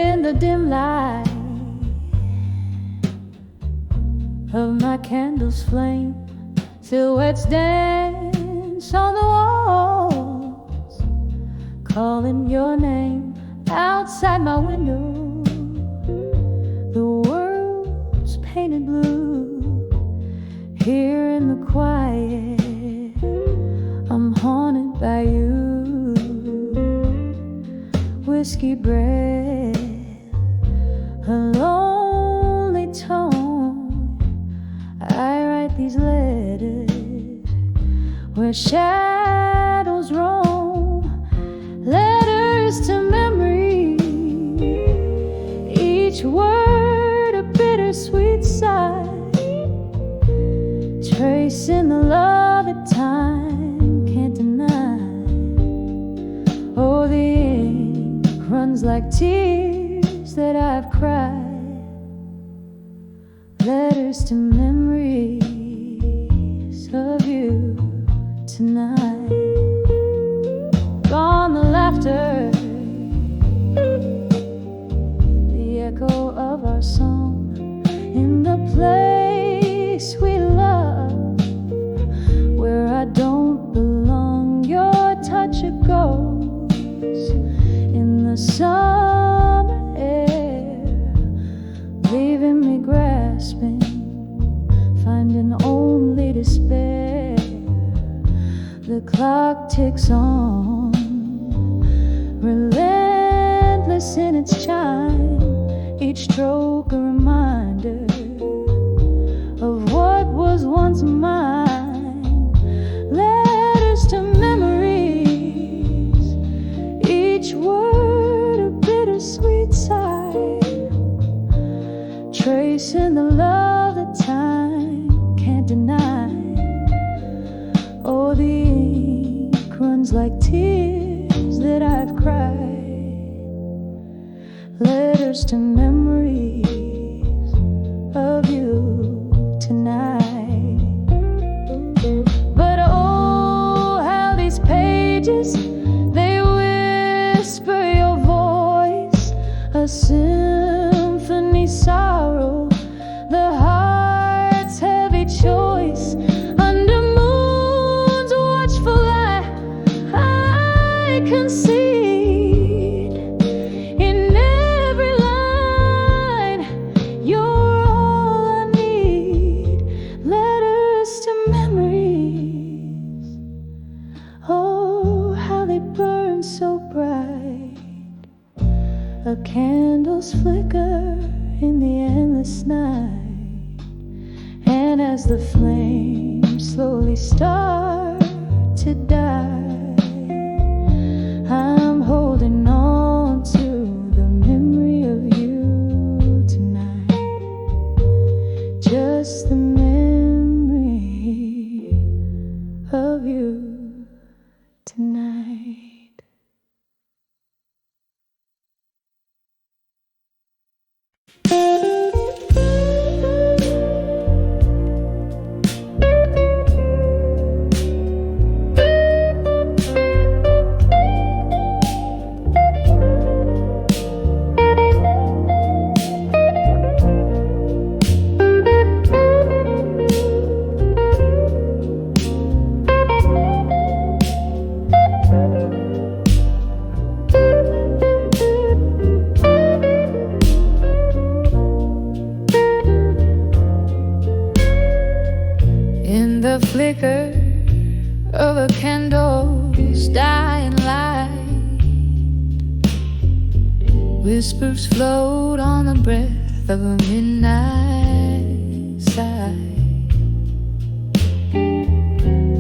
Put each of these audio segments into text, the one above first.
in the dim light of my candle's flame. Silhouettes dance on the walls, calling your name. Outside my window, the world's painted blue. Here in the quiet, I'm haunted by you. Whiskey breath, a lonely tone. I write these letters where shadows roam. Letters to memory, each word a bittersweet sigh, tracing the love that time can't deny. Oh, the ink runs like tears that I've cried. Letters to memories of you tonight. Gone the laughter, the echo of our song. In the place we love, where I don't belong, your touch a ghost in the summer air, leaving me grasping, finding only despair. The clock ticks on, relentless in its chime, each stroke a reminder of what was once mine. Letters to memories, each word a bittersweet sigh, tracing the love that time can't deny. Oh, the ink runs like tears that I've cried. Letters to memories of you tonight. But oh, how these pages, they whisper your voice, a symphony sorrow, the heart's heavy choice. Under moon's watchful eye, I concede in every line, you're all I need. Letters to memories, oh, how they burn so bright. A candle's flicker in the endless night, and as the flames slowly start to die, I'm holding on to the memory of you tonight. Just the memory of you tonight. The flicker of a candle's dying light, whispers float on the breath of a midnight sigh.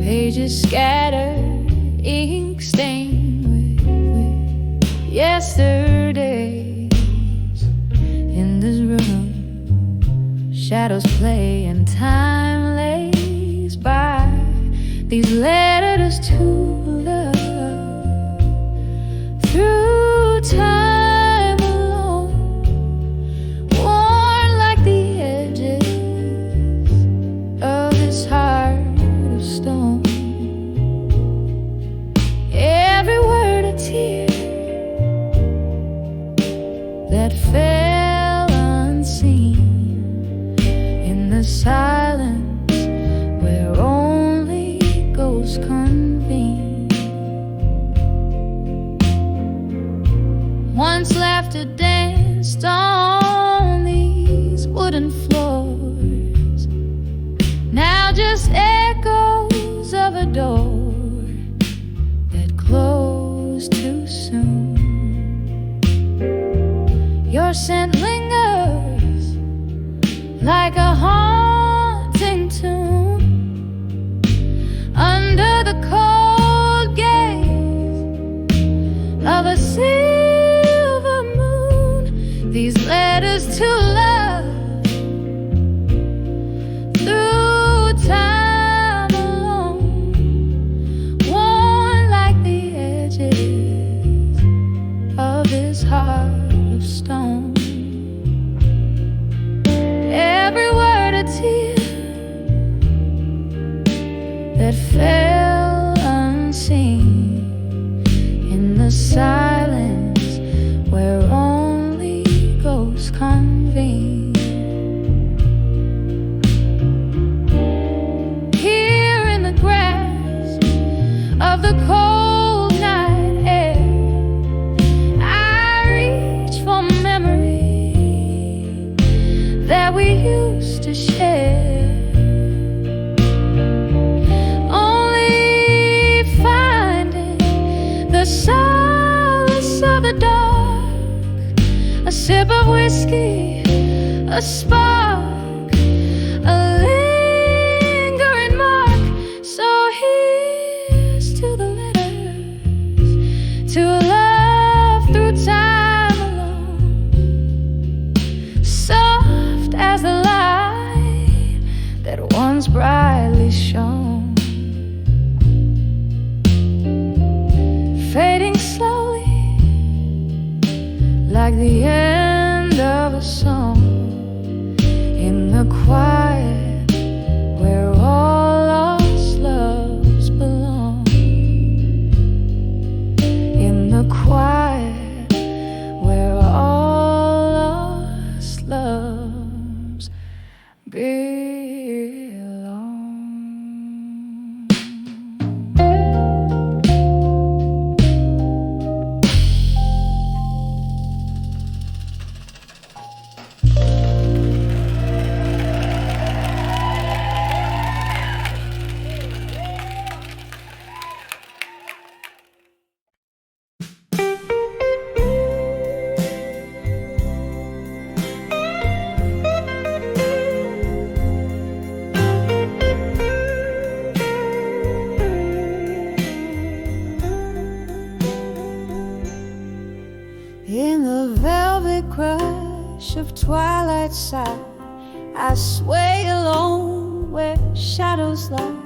Pages scattered, ink stained with yesterdays. In this room, shadows play and time lays by. These letters to love through time alone, worn like the edges of this heart of stone. Every word a tear, that fell unseen in the silence where only ghosts convene. Once laughter danced on these wooden floors, now just echoes of a door that closed too soon. Your scent lingers like a haunting tune under the cold gaze of a silver moon. These letters to love through time alone, worn like the edges of this heart of stone. Every word a tear that fell unseen in the silence where only ghosts convene. Here in the grass of the cold night air, I reach for memory that we used to share, only finding the solace of the dark, a sip of whiskey, a spark, a lingering mark. So here's to the letters, to a love through time alone, soft as the light that once brightly shone, fading slowly like the end of a song in the quiet where all lost loves belong, in the quiet where all lost loves belong. In the velvet crush of twilight side, I sway alone where shadows lie.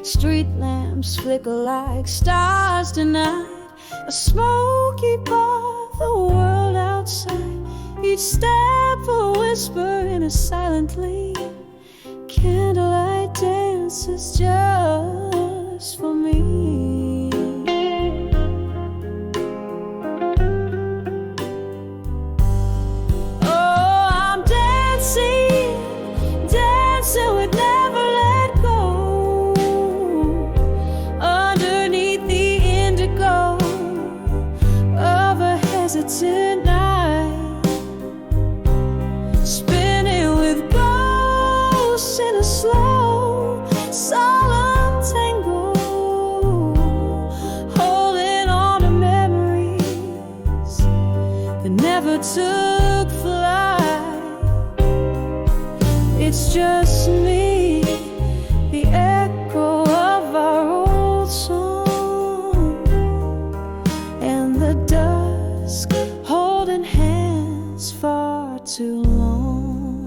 Street lamps flicker like stars tonight, a smoky bar, the world outside. Each step a whisper in a silent lead. Candlelight dances just for me. So it never let go underneath the indigo of a hesitant night, spinning with ghosts in a slow, solemn tango, holding on to memories that never took flight. It's just me, the echo of our old song, and the dusk holding hands far too long.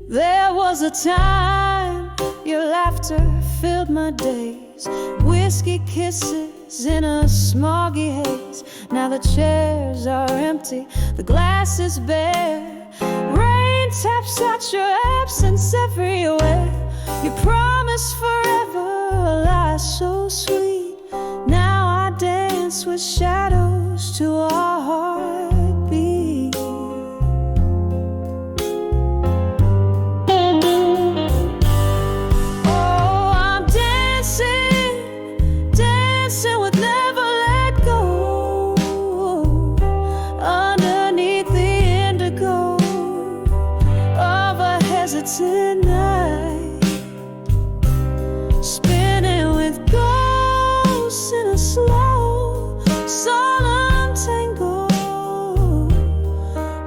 There was a time your laughter filled my days, whiskey kisses in a smoggy haze. Now the chairs are empty, the glass is bare. Rain taps out your absence everywhere. Your promise forever lies so sweet, with shadows to our heartbeat. Oh, I'm dancing, dancing with never let go, underneath the indigo of a hesitant night, spinning with ghosts in a slow, solemn tango,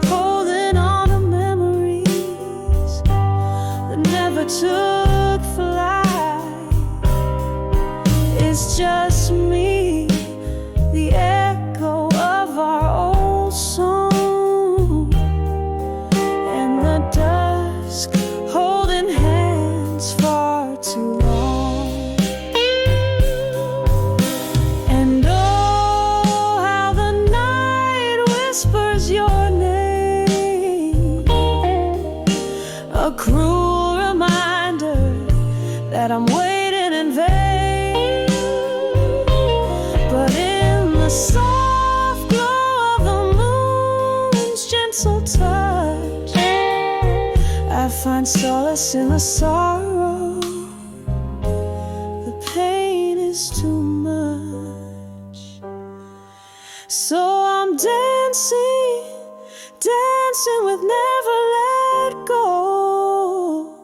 holding on to memories that never took flight. It's just me, the echo of our old song, and the dusk holding hands far too long. And oh, how the night whispers your name, a cruel reminder that I'm waiting in vain. But in the soft glow of the moon's gentle touch, I find solace in the sorrow. The pain is too much. So I'm dancing, dancing with never let go,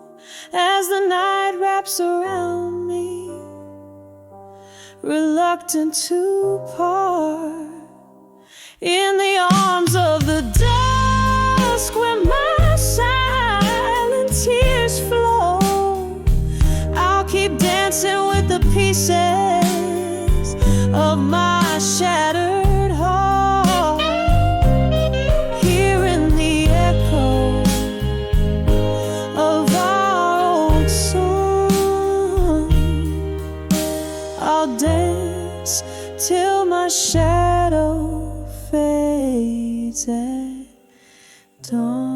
as the night wraps around me, reluctant to part. In the arms of the dusk, where my silent tears flow, I'll keep dancing with the pieces of my shattered heart, hearing the echo of our old song. I'll dance till my shadow fades at dawn.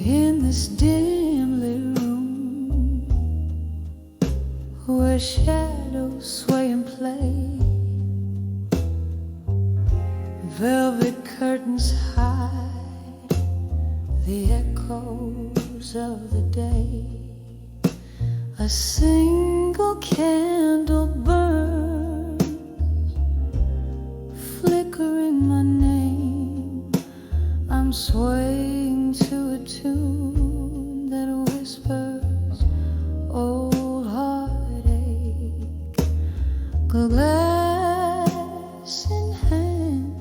In this dim lit room, where shadows sway and play, velvet curtains hide the echoes of the day. A single candle burns, flickering my name. I'm swaying to a tune that whispers old heartache. Glass in hand,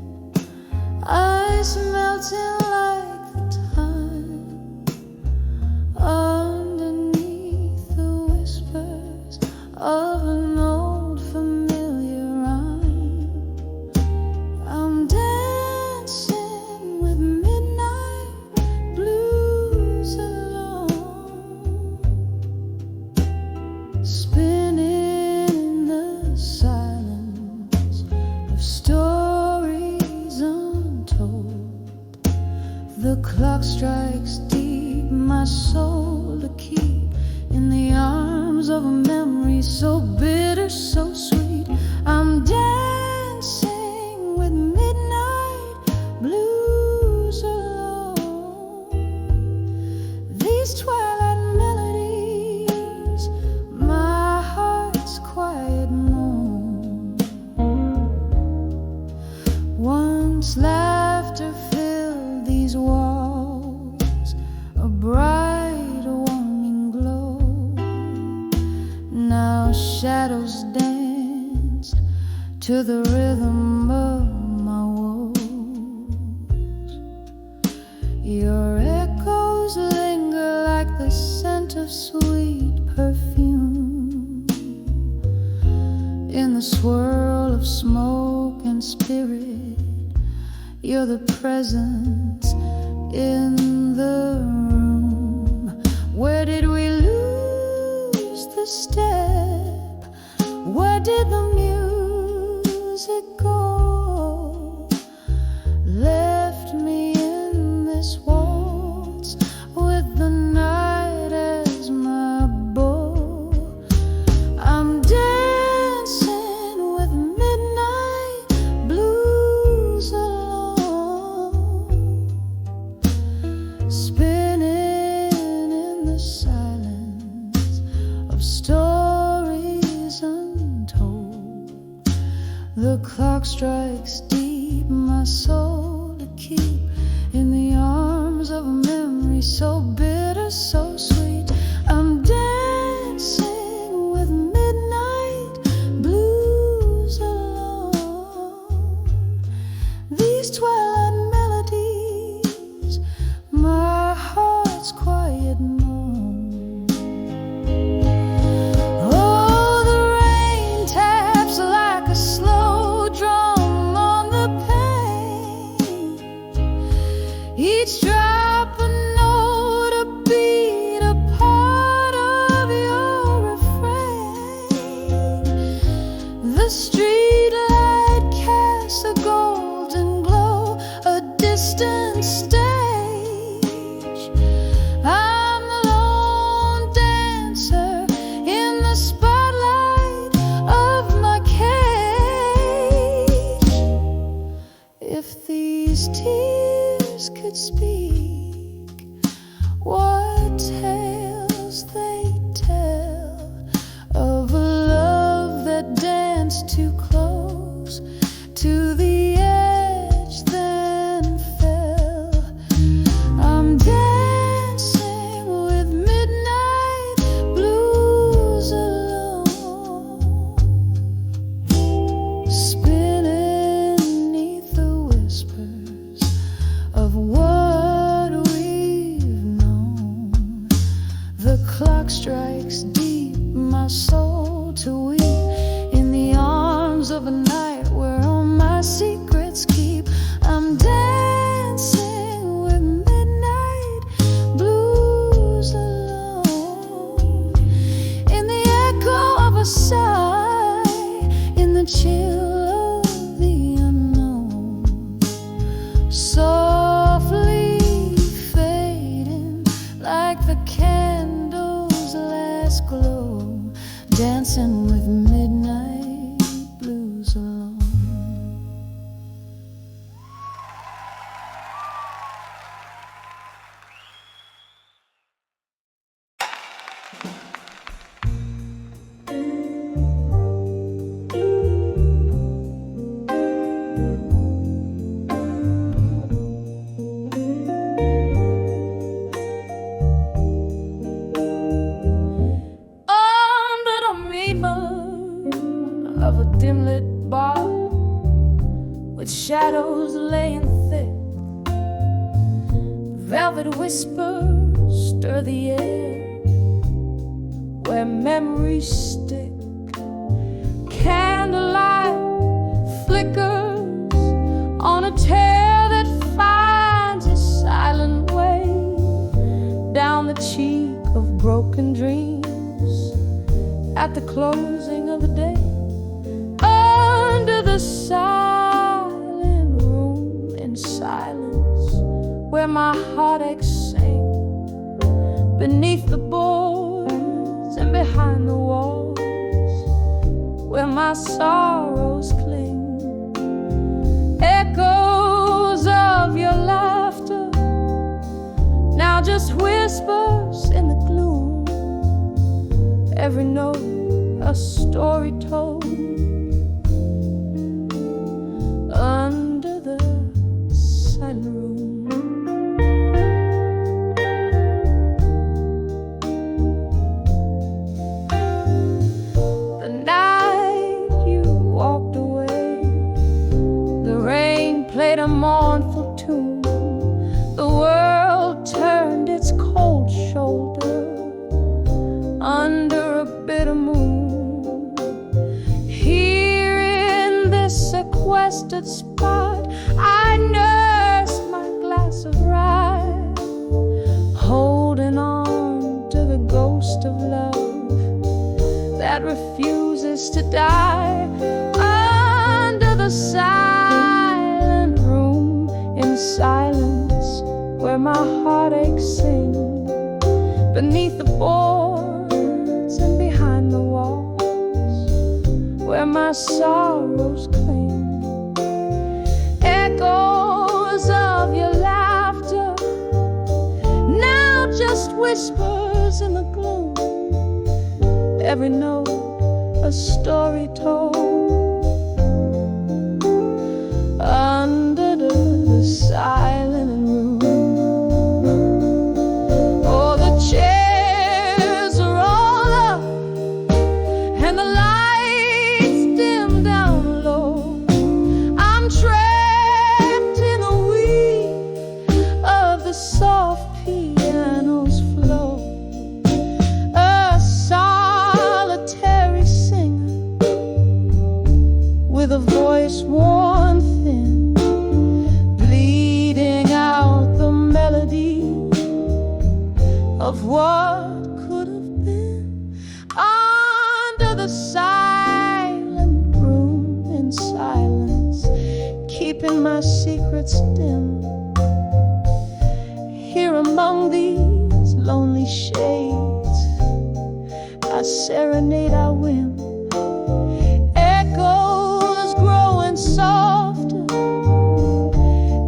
ice melting like the time, underneath the whispers of an old familiar rhyme. I'm dancing with midnight blues alone, spinning in the silence of stories untold. The clock strikes deep, my soul to keep in the arms of a memory so bitter, so sweet. I'm dancing with midnight blues alone. These twilight melodies, my heart's quiet moan. Once laughter filled these walls, a bright warming glow. Now shadows danced to the rhythm of my woes. Your echoes linger like the scent of sweet perfume in the swirl of smoke and spirit. You're the presence in the room where strikes deep, my soul to keep in the arms of a memory so bitter, so sweet. I'm dancing with midnight blues alone. These twilight melodies, my heart's quiet moan. Oh, the rain taps like a slow drum on the pane. Each drop a note, a beat, a part of your refrain. The street light casts a golden glow, a distant stage. I'm the lone dancer in the spotlight of my cage. If these tears could speak, what tales they tell of a love that danced too close to the edge, then fell. I'm dancing with midnight blues alone, spinning neath the whispers of what we've known. The clock strikes deep, my soul to weep in the arms of a night where all my secrets keep. I'm dancing with midnight blues alone, in the echo of a sigh, in the chill of the unknown, softly fading like the candle's last glow, dancing with midnight blues alone. Under the moon of a dim-lit bar, with shadows laying thick, velvet whispers stir the air where memories stick. Candlelight flickers on a tear that finds its silent way down the cheek of broken dreams at the closing of the day. Under the silent room, in silence, where my heartaches sing, beneath the boards and behind the walls, where my sorrows cling. Echoes of your laughter, now just whispers in the gloom. Every note a story told. Under the silent room, the night you walked away, the rain played a mournful tune. The world turned its cold shoulder under a bitter moon. Here in this sequestered spot, I nursed my glass of rye, holding on to the ghost of love that refuses to die. Under the silent room, in silence, where my heartaches sing, beneath the boards and behind the walls, where my sorrows cling. Echoes of your laughter, now just whispers in the gloom. Every note a story told. under the silent room. Oh, the chairs are all up and the lights dim down low. I'm trapped in the weave of the soft piano's flow. A solitary singer with a voice worn thin, bleeding out the melody of what could have been. Under the silent room, in silence, keeping my secrets dim. Here among these lonely shades, I serenade our whim. Echoes growing softer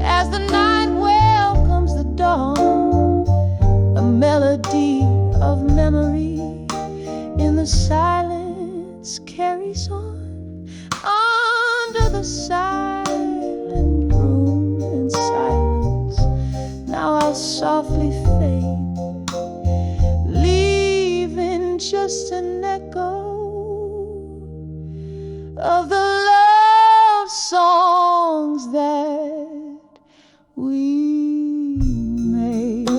as the night welcomes the dawn. A melody of memory in the silence carries on. Under the silent room, in silence, now I'll softly fade, leaving just an echo of the love songs that we made.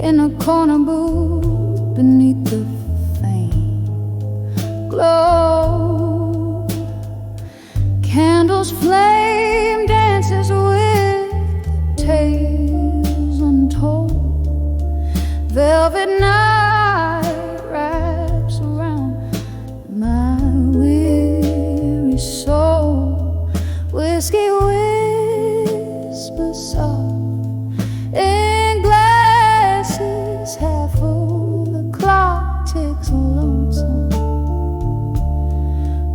In a corner booth beneath the faint glow, candles flame, dances with tales untold. Velvet night wraps around my weary soul. Whiskey whispers soft in glasses half full. The clock ticks lonesome,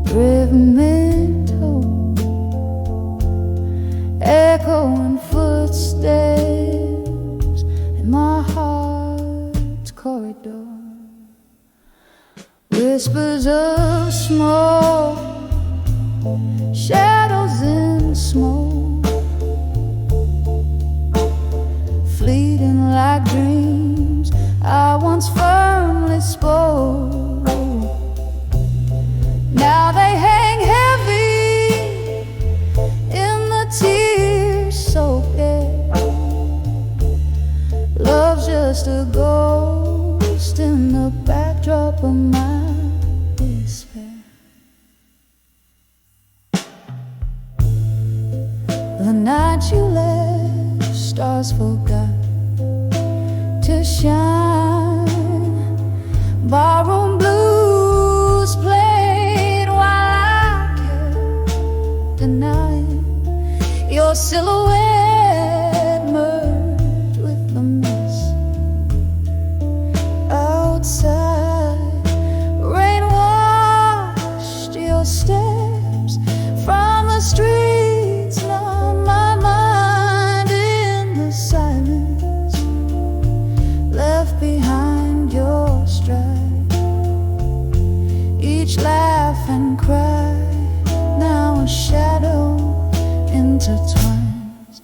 rhythmic tone, echoing footsteps in my heart's corridor. Whispers of smoke, shadows in smoke, fleeting like dreams I once firmly spoke. Now they hang heavy in the tear-soaked air. Love's just a ghost in the backdrop of my despair. The night you left, stars forgot to shine. Barroom blues played while I kept denying. Your silhouette merged with the mist outside. Rain washed your steps from the streets. Now my mind in the silence, left behind your stride. Each laugh and cry, now a shadow intertwines.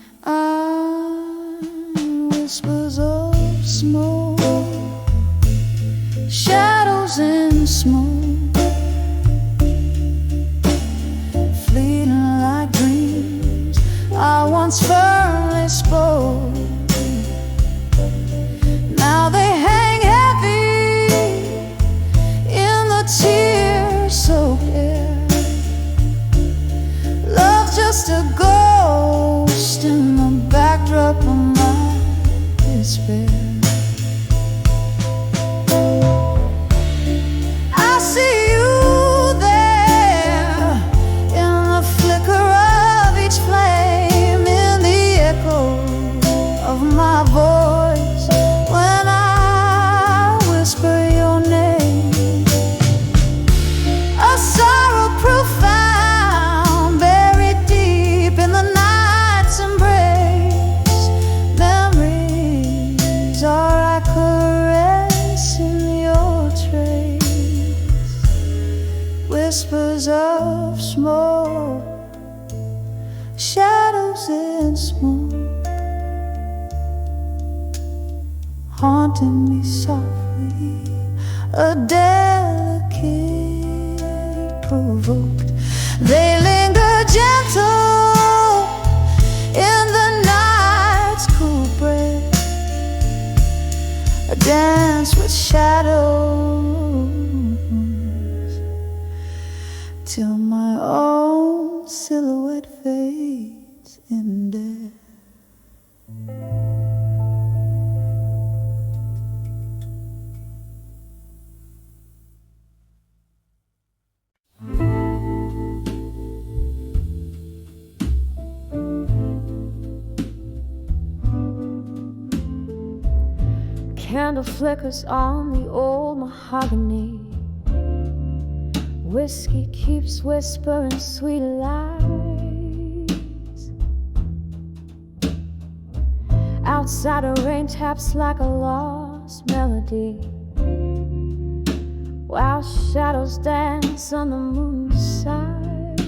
Whispers of smoke, shadows in smoke, fleeting like dreams I once firmly spoke. Now they hang heavy just a ghost in the backdrop of my despair. I see you there in the flicker of each flame, in the echo of my voice when I whisper your name. A sorrow profound, buried deep in the night's embrace. Memories are like caress in your trace. Whispers of smoke, shadows in smoke, haunting me softly, a delicate provoked. They linger gentle in the night's cool breath, a dance with shadows till my own silhouette fades in death. Candle flickers on the old mahogany. Whiskey keeps whispering sweet lies. Outside a rain taps like a lost melody, while shadows dance on the moon's side.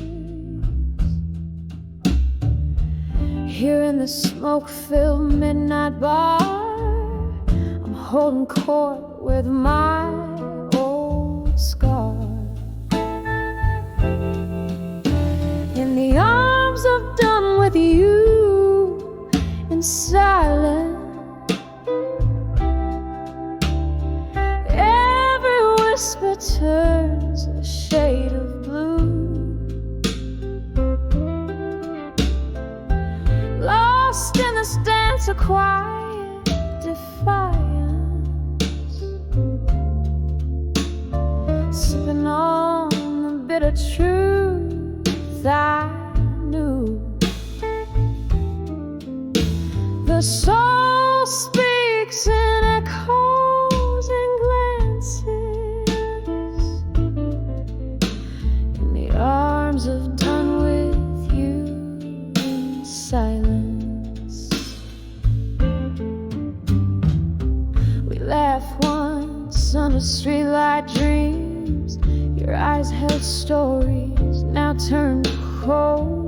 Here in the smoke-filled midnight bar, I'm holding court with my old scar. In the arms of done with you, in silence, every whisper turns a shade of blue. Lost in this dance of quiet defiance, sipping on the bitter truth I knew. The soul speaks in echoes and glances, in the arms of done with you in silence. We laughed once under streetlight dreams. Your eyes held stories now turned cold.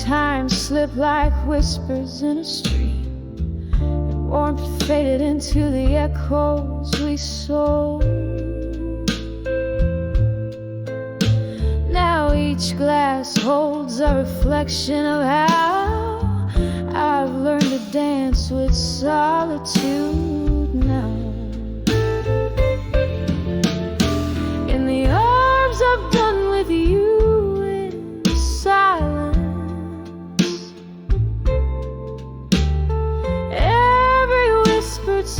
Time slipped like whispers in a stream, and warmth faded into the echoes we sold. Now each glass holds a reflection of how I've learned to dance with solitude now. In the arms I've done with you in silence,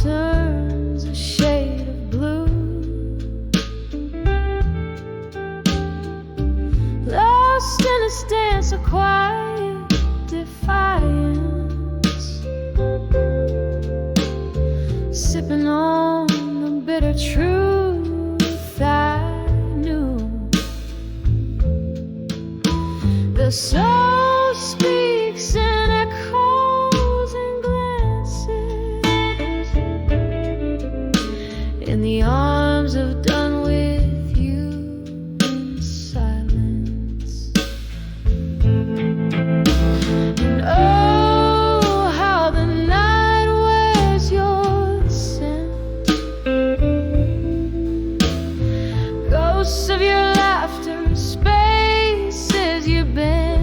turns a shade of blue. Lost in this dance of quiet defiance, sipping on the bitter truth I knew. The soul speaks in echoes and glances, in the arms of done with you in silence. And oh, how the night wears your scent, ghosts of your laughter, spaces you've been.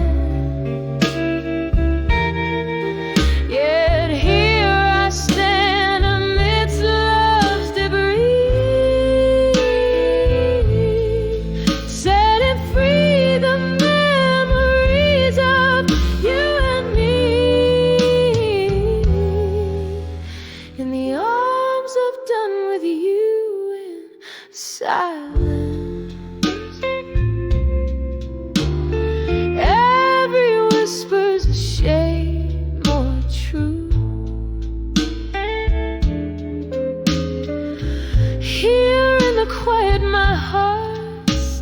Yet here I stand amidst love's debris,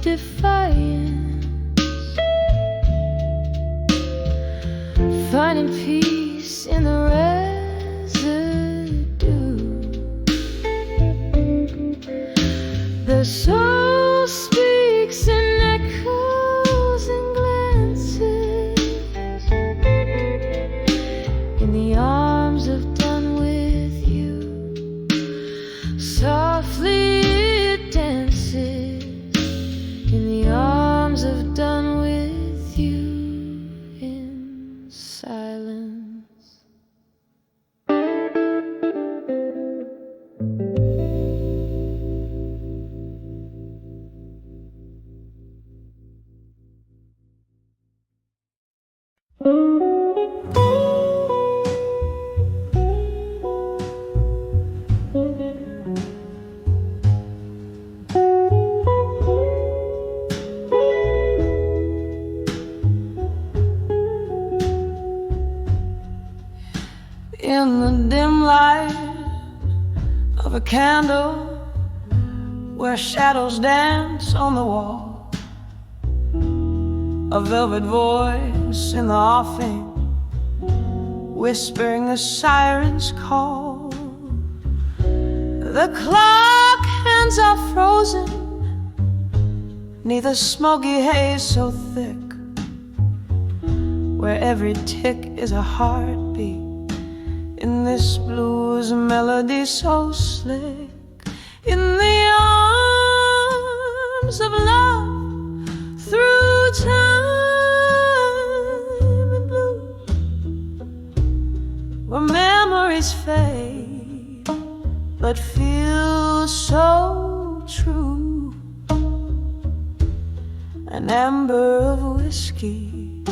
defiance, finding peace in the residue. The soul speaks in echoes and glances, in the arms of done with you. Softly it dances, in the arms of done with you, in silence. In the dim light of a candle, where shadows dance on the wall, a velvet voice in the offing, whispering a siren's call. The clock hands are frozen, neath a smoky haze so thick, where every tick is a heartbeat, in this blues melody so slick. In the arms of love, through time and blue, where memories fade but feel so true. An amber of whiskey,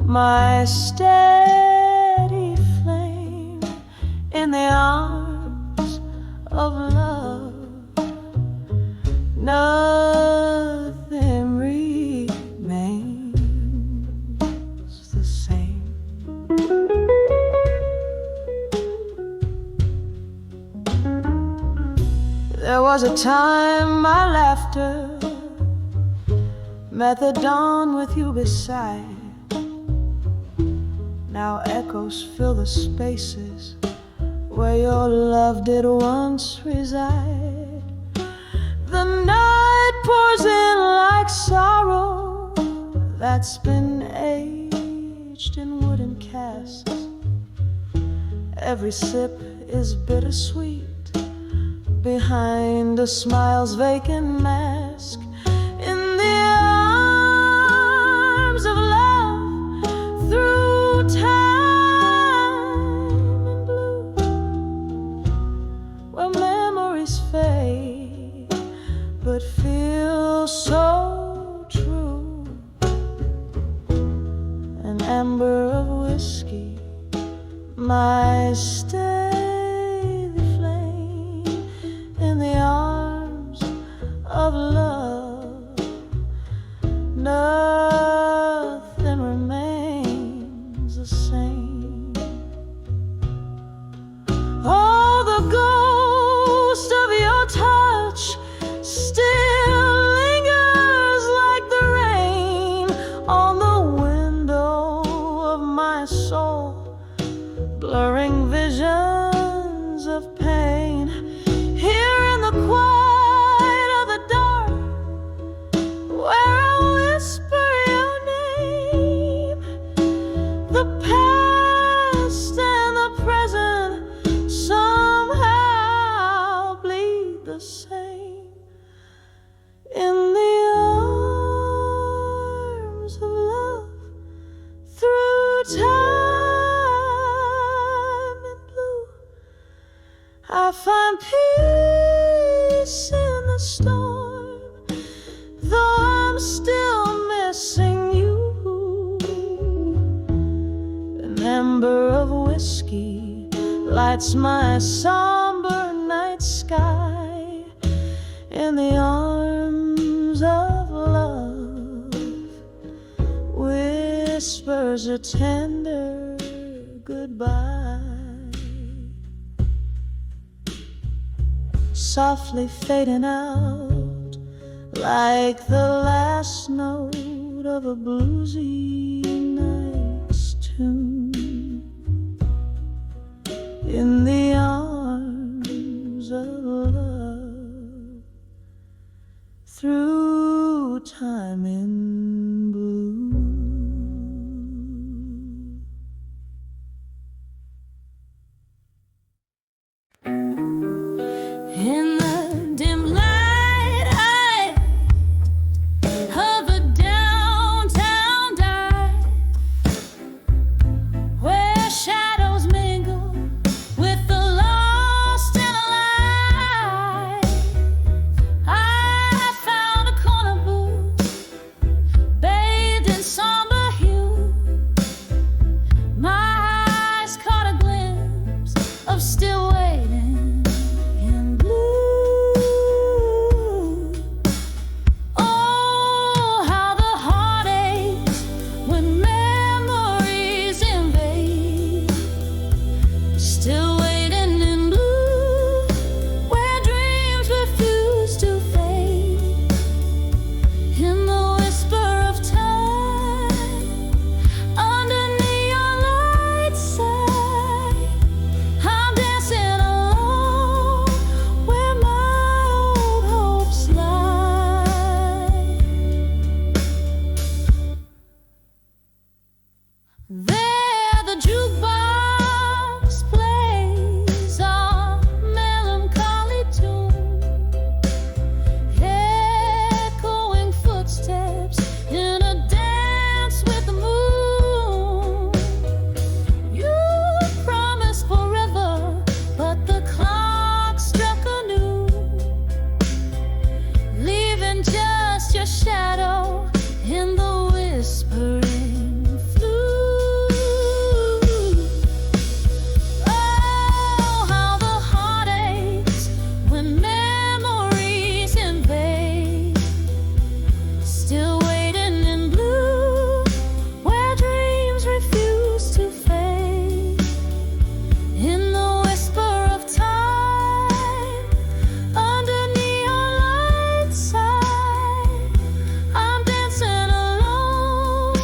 my steady flame, in the arms of love, nothing remains the same. There was a time my laughter met the dawn with you beside. Now echoes fill the spaces where your love did once reside. The night pours in like sorrow that's been aged in wooden casks. Every sip is bittersweet behind a smile's vacant mask. In the arms of love, through time and blue, where memories fade but feel so true. An amber of whiskey, my steady flame, in the arms of love, nothing remains the same. Oh, the ghost of your touch still lingers like the rain on the window of my soul, blurring visions of pain. Here in the quiet of the dark, where I whisper your name, the past and the present somehow bleed the same. In the arms of love, through time and blue, I find peace in the storm, though I'm still missing you. An amber of whiskey lights my somber night sky. In the arms of love, whispers a tender goodbye. Softly fading out like the last note of a bluesy night's tune in the arms of love through time in blue. In the dim light, I hover downtown dive, where shadows mingle with the lost and alive. I found a corner booth, bathed in somber hue. My eyes caught a glimpse of still waiting in blue. Oh, how the heart aches when memories invade. Still waiting in blue, where dreams refuse to fade. In the whisper of time, under neon lights side, I'm dancing alone where my old hopes lie. There the jukebox plays a melancholy tune, echoing footsteps in a dance with the moon. You promised forever, but the clock struck anew, leaving just your shadow in the whispering flue. Oh, how the heart aches when memories invade. Still waiting in blue, where dreams refuse to fade. In the whisper of time, under neon lights side, I'm dancing alone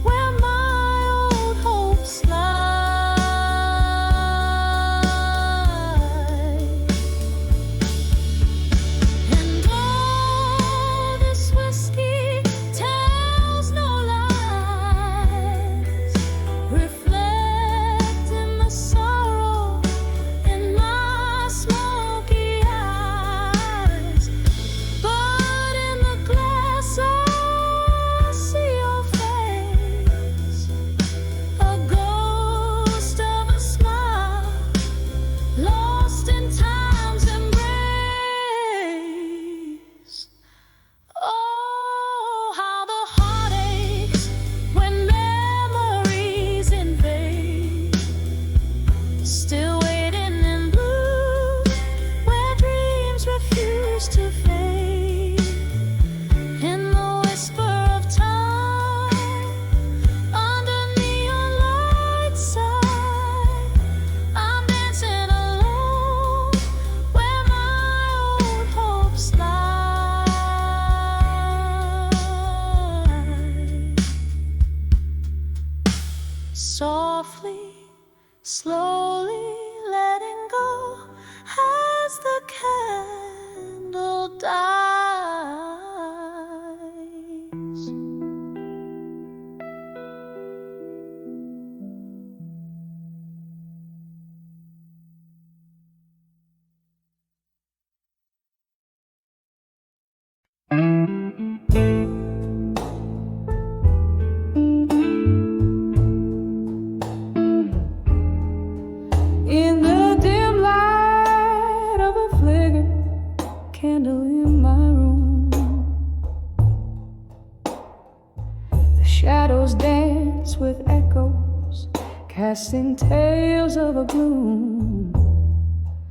where my old hopes lie. And all this whiskey tells no lies, reflecting the sorrow in my smoky eyes. But in the glass I see your face, a ghost of a smile, lost in time's embrace. Oh, how the heart aches when memories invade. Still waiting in blue, where dreams refuse to fade. In the whisper of time, under neon lights side, I'm dancing alone where my old hopes lie. Softly, slowly letting go as the candle dies. In the dim light of a flickering candle in my room, the shadows dance with echoes, casting tales of a gloom.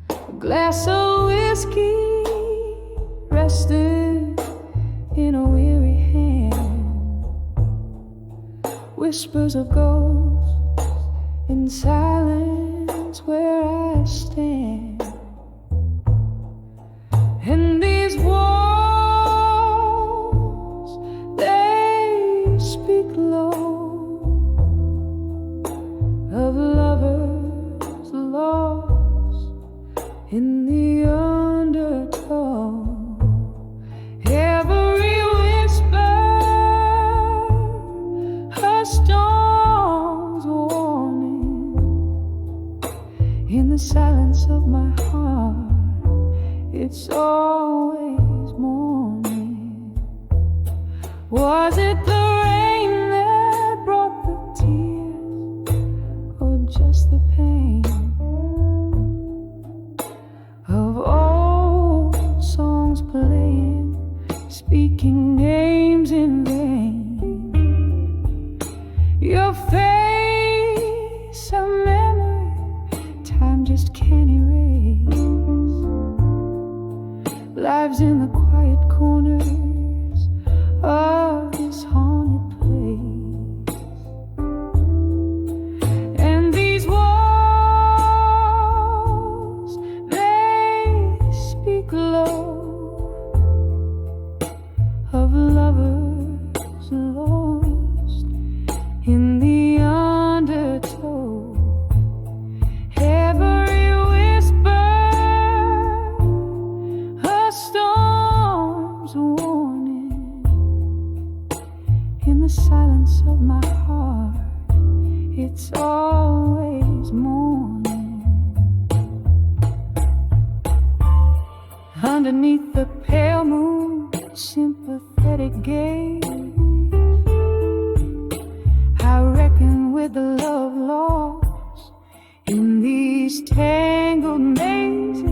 A glass of whiskey rested in a weary hand, whispers of ghosts in silence where I stand. And these walls Was it the rain that brought the tears, or just the pain of old songs playing, speaking names in vain? Your face, a memory time just can't erase. Lives in the quiet corners of this haunted place, and these walls, they speak low of lovers lost in the undertow. Every whisper a storm's warning. In the silence of my heart, it's always morning. Underneath the pale moon, sympathetic gaze, I reckon with the love lost in these tangled mazes.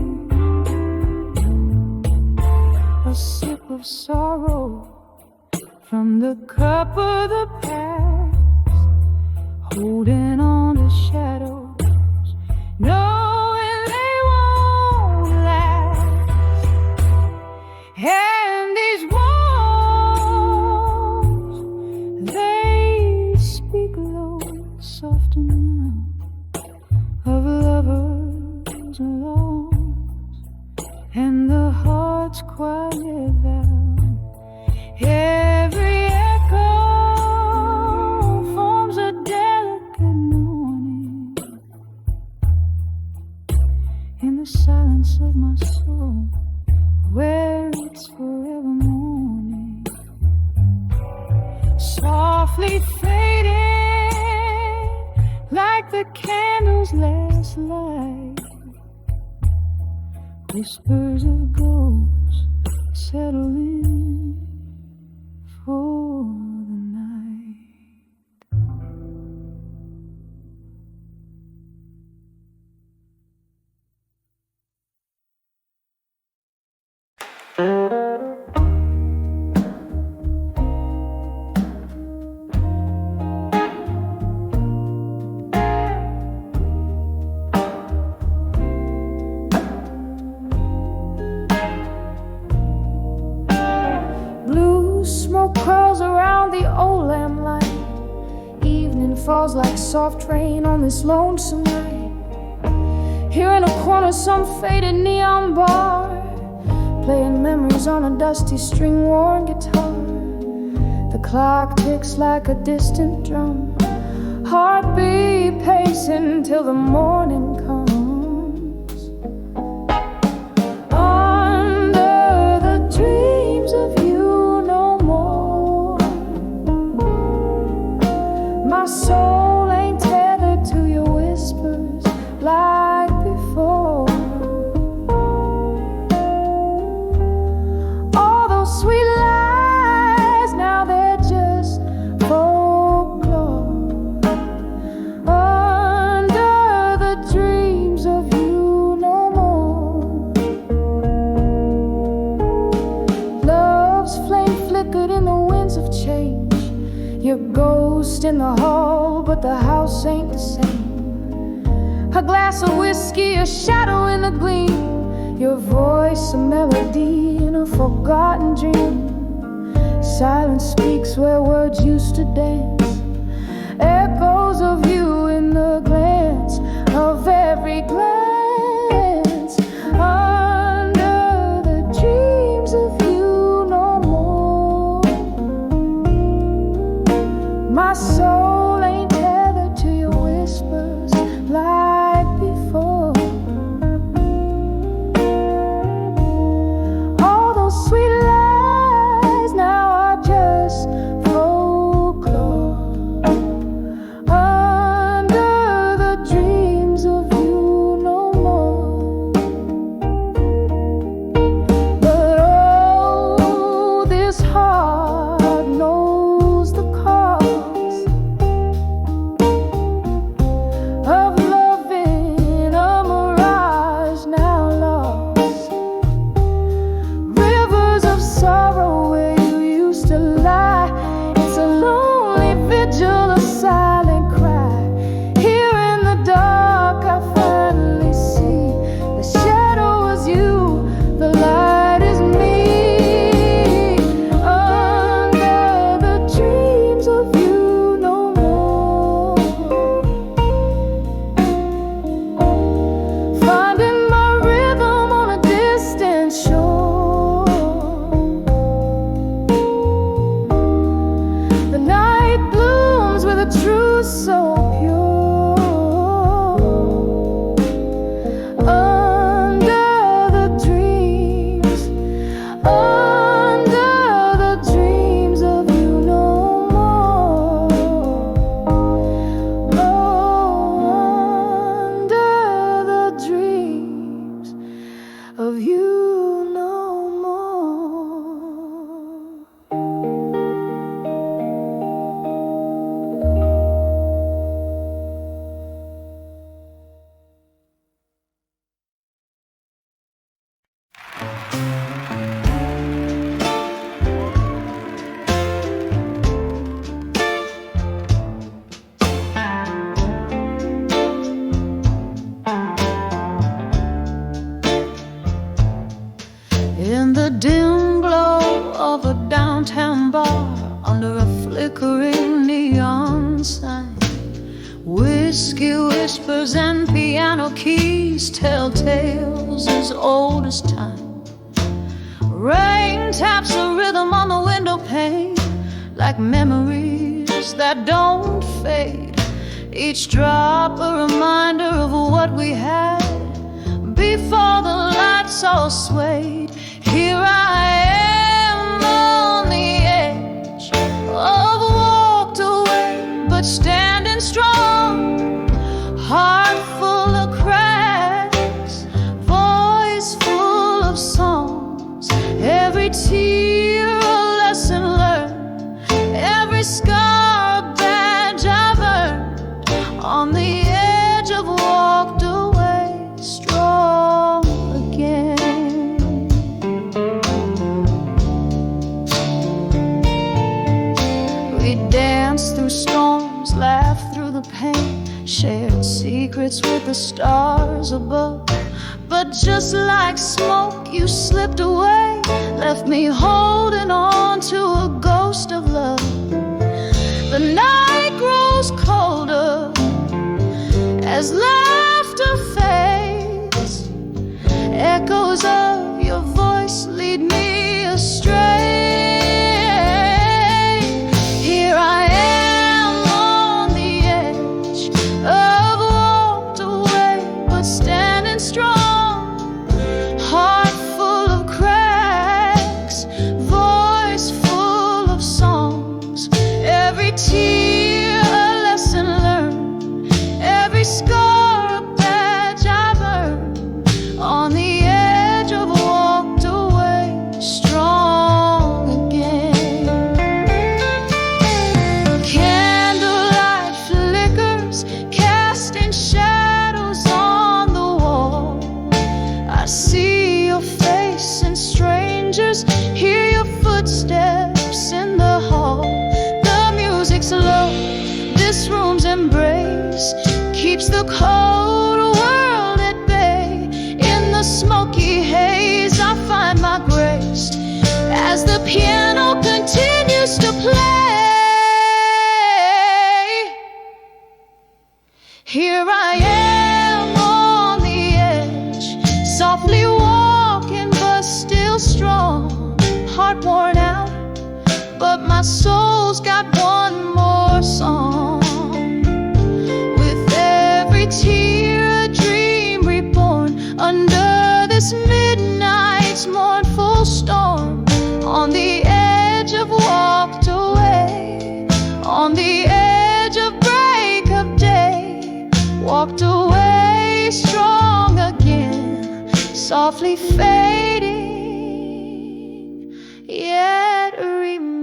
A sip of sorrow from the cup of the past, holding on to shadows, knowing they won't last. And these walls, they speak low, soft and young, of lovers lost, and the heart's quiet vow. Every echo forms a delicate mourning in the silence of my soul, where it's forever morning, softly fading like the candle's last light. Whispers of ghosts settle in for the night. Smoke curls around the old lamplight. Evening falls like soft rain on this lonesome night. Here in a corner, some faded neon bar, playing memories on a dusty string-worn guitar. The clock ticks like a distant drum, heartbeat pacing till the morning comes. Under the dreams of you, my soul ain't tethered to your whispers like before. All those sweet lies, now they're just folklore. Under the dreams of you no more. Love's flame flickered in the winds of change. Your ghost in the hall, but the house ain't the same. A glass of whiskey, a shadow in the gleam. Your voice, a melody in a forgotten dream. Silence speaks where words used to dance. Echoes of you in the glance of every glance. Under the dreams of you no more. My soul ain't tethered to your whispers like before. All those sweet lies now are just folklore. truth so pure. Under the dreams of you no more. Under the dreams of you no more. In the dim glow of a downtown bar, under a flickering neon sign, whiskey whispers and piano keys tell tales as old as time. Rain taps a rhythm on the window pane, like memories that don't fade. Each drop a reminder of what we had before the lights all swayed. Here I am on the edge of walked away, but standing strong, heart full of cracks, voice full of songs. Every tear a lesson learned, every scar a badge I've earned. On the edge of walked away, strong again. We danced through storms, laughed through the pain, shared secrets with the stars above. But just like smoke, you slipped away, left me holding on to a ghost of love. The night grows colder as laughter fades. Echoes of your voice lead me astray. Here I am on the edge of walked away, but standing strong, heart full of cracks, voice full of songs. Every tear a lesson learned, every scar a badge I've earned. On the edge of walked away, strong again. Candlelight flickers, casting shadows on the wall. I see your face and strangers, hear your footsteps in the hall. The music's low, this room's embrace keeps the cold world at bay. In the smoky haze I find my grace as the piano continues to play. Here I am on the edge, softly walking but still strong. Heart worn out, but my soul's got one more song. With every tear a dream reborn, under this midnight's mournful storm. On the edge of walked away, on the edge of break of day, walked away strong again, softly fading, yet remain.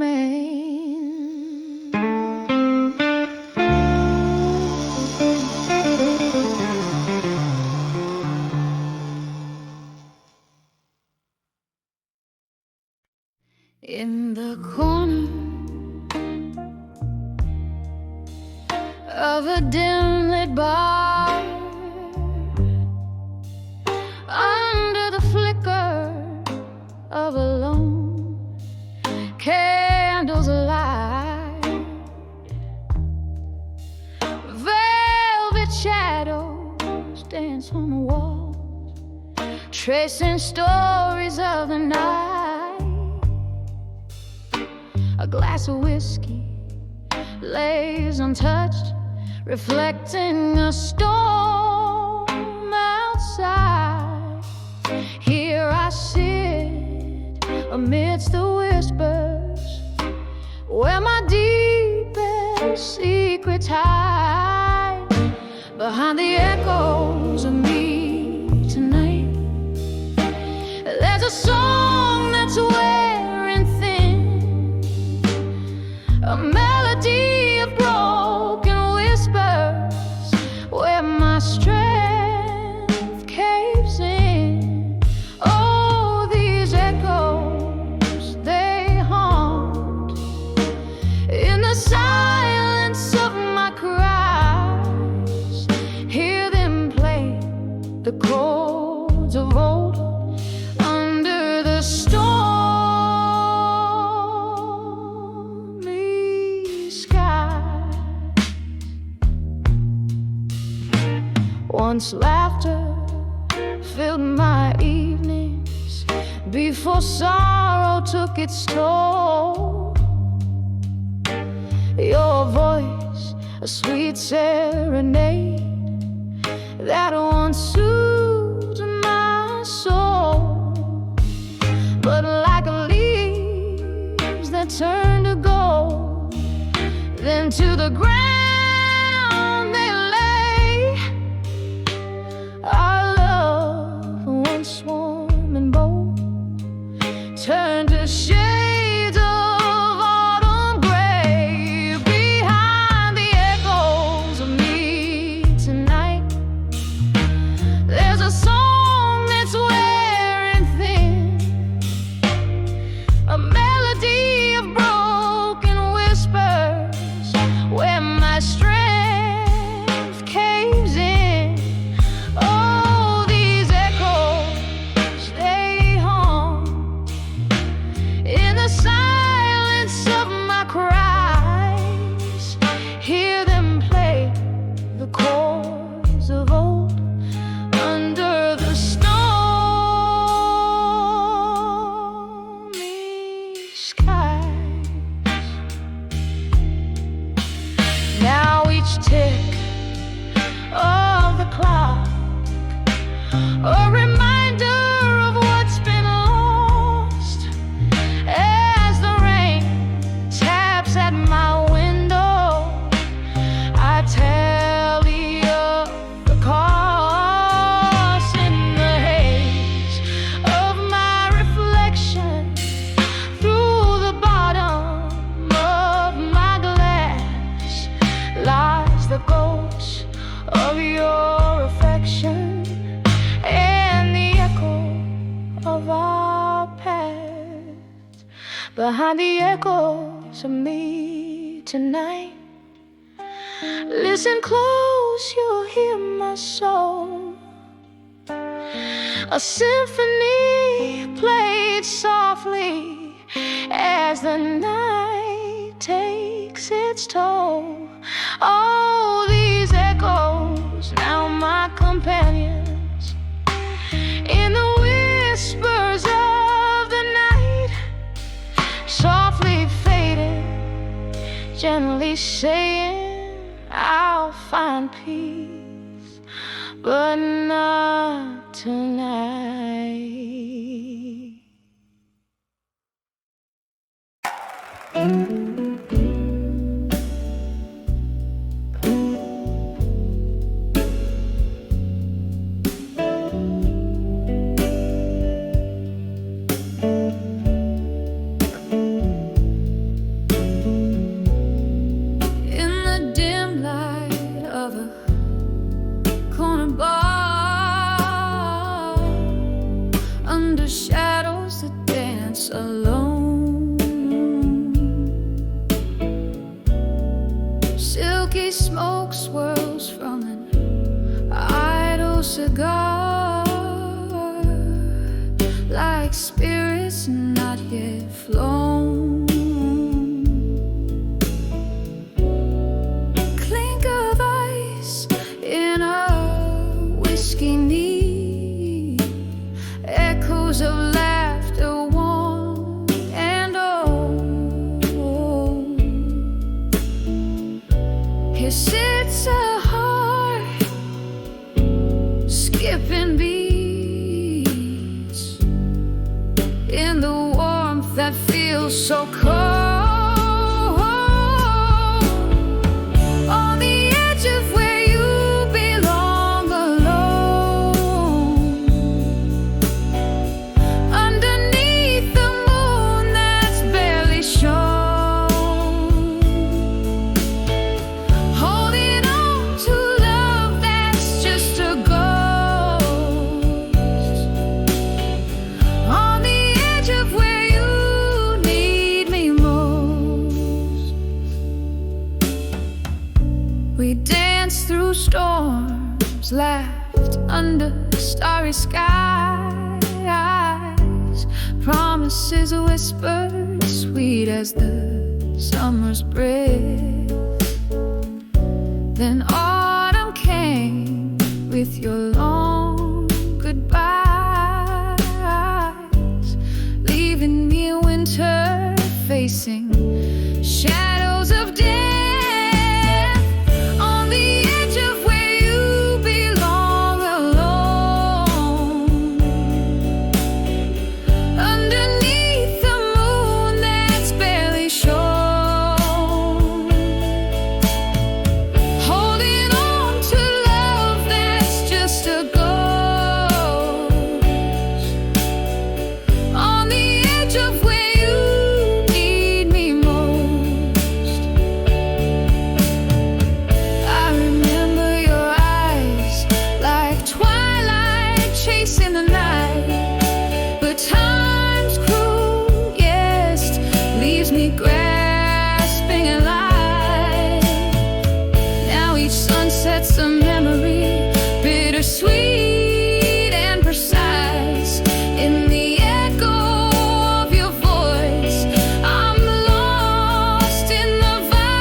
In the corner of a dim-lit bar, under the flicker of a lone candle's light, velvet shadows dance on the walls, tracing stories of the night. A glass of whiskey lays untouched, reflecting a storm outside. Here I sit amidst the whispers, where my deepest secrets hide. Behind the echoes of me tonight, there's a song that's wearing thin, a melody of broken whispers, where my strength caves in. Oh, these echoes, they haunt in the silence of my cries. Hear them play the chords of old under the stormy sky. Once laughter filled my evenings, before sorrow took its toll. Your voice, a sweet serenade that once soothed my soul. But like leaves that turn to gold, then to the ground they lay. Our love, once warm and bold, turned to shades of autumn gray. Behind the echoes of me tonight, there's a song that's wearing thin, a melody of broken whispers, where my strength caves in. Oh, these echoes, they haunt in the silence of my cries. Hear them play the chords of old under the stormy skies. Now each tick of the clock, a reminder of what's been lost, as the rain taps at my window. I tally up the cost in the haze of my reflection. Through the bottom of my glass lies the ghost of your affection and the echo of our past. Behind the echoes of me tonight, listen close, you'll hear my soul, a symphony played softly as the night takes its toll. Oh, these echoes, now my companions, in the whispers of the night, softly fading, gently saying, I'll find peace, but not tonight. In the dim light of a corner bar, under shadows that dance alone, silky smoke swirls from an idle cigar, like spirits not yet flown. Clink of ice in a whiskey knee, echoes of laughter warm and old. It's a heart skipping beats in the warmth that feels so cold. On the edge of where you belong, alone, underneath the moon that's barely shown. We danced through storms, laughed under starry skies, promises whispered, sweet as the summer's breath. Then autumn came with your long goodbyes, leaving me in winter facing shadows of death. Sunset's a memory, bittersweet and precise. In the echo of your voice, I'm lost in the vibes.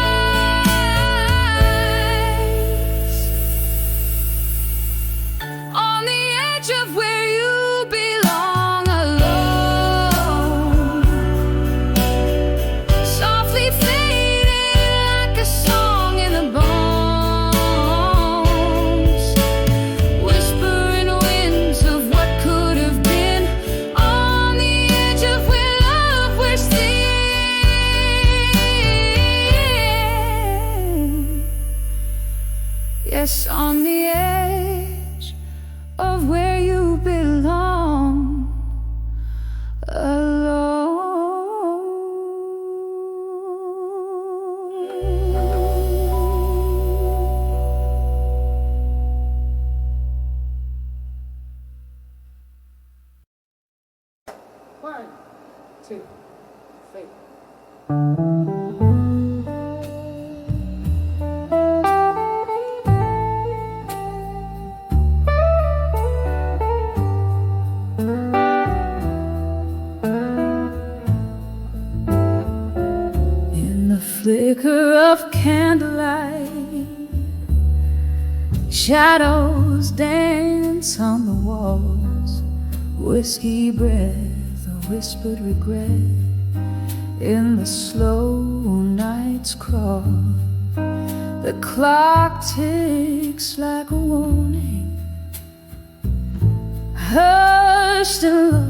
On the edge of where you belong, alone, softly fading like a song in the bones. Yes, on the edge of where you belong, alone. One, two, three. Flicker of candlelight, shadows dance on the walls, whiskey breath, a whispered regret in the slow night's crawl. The clock ticks like a warning, hushed and low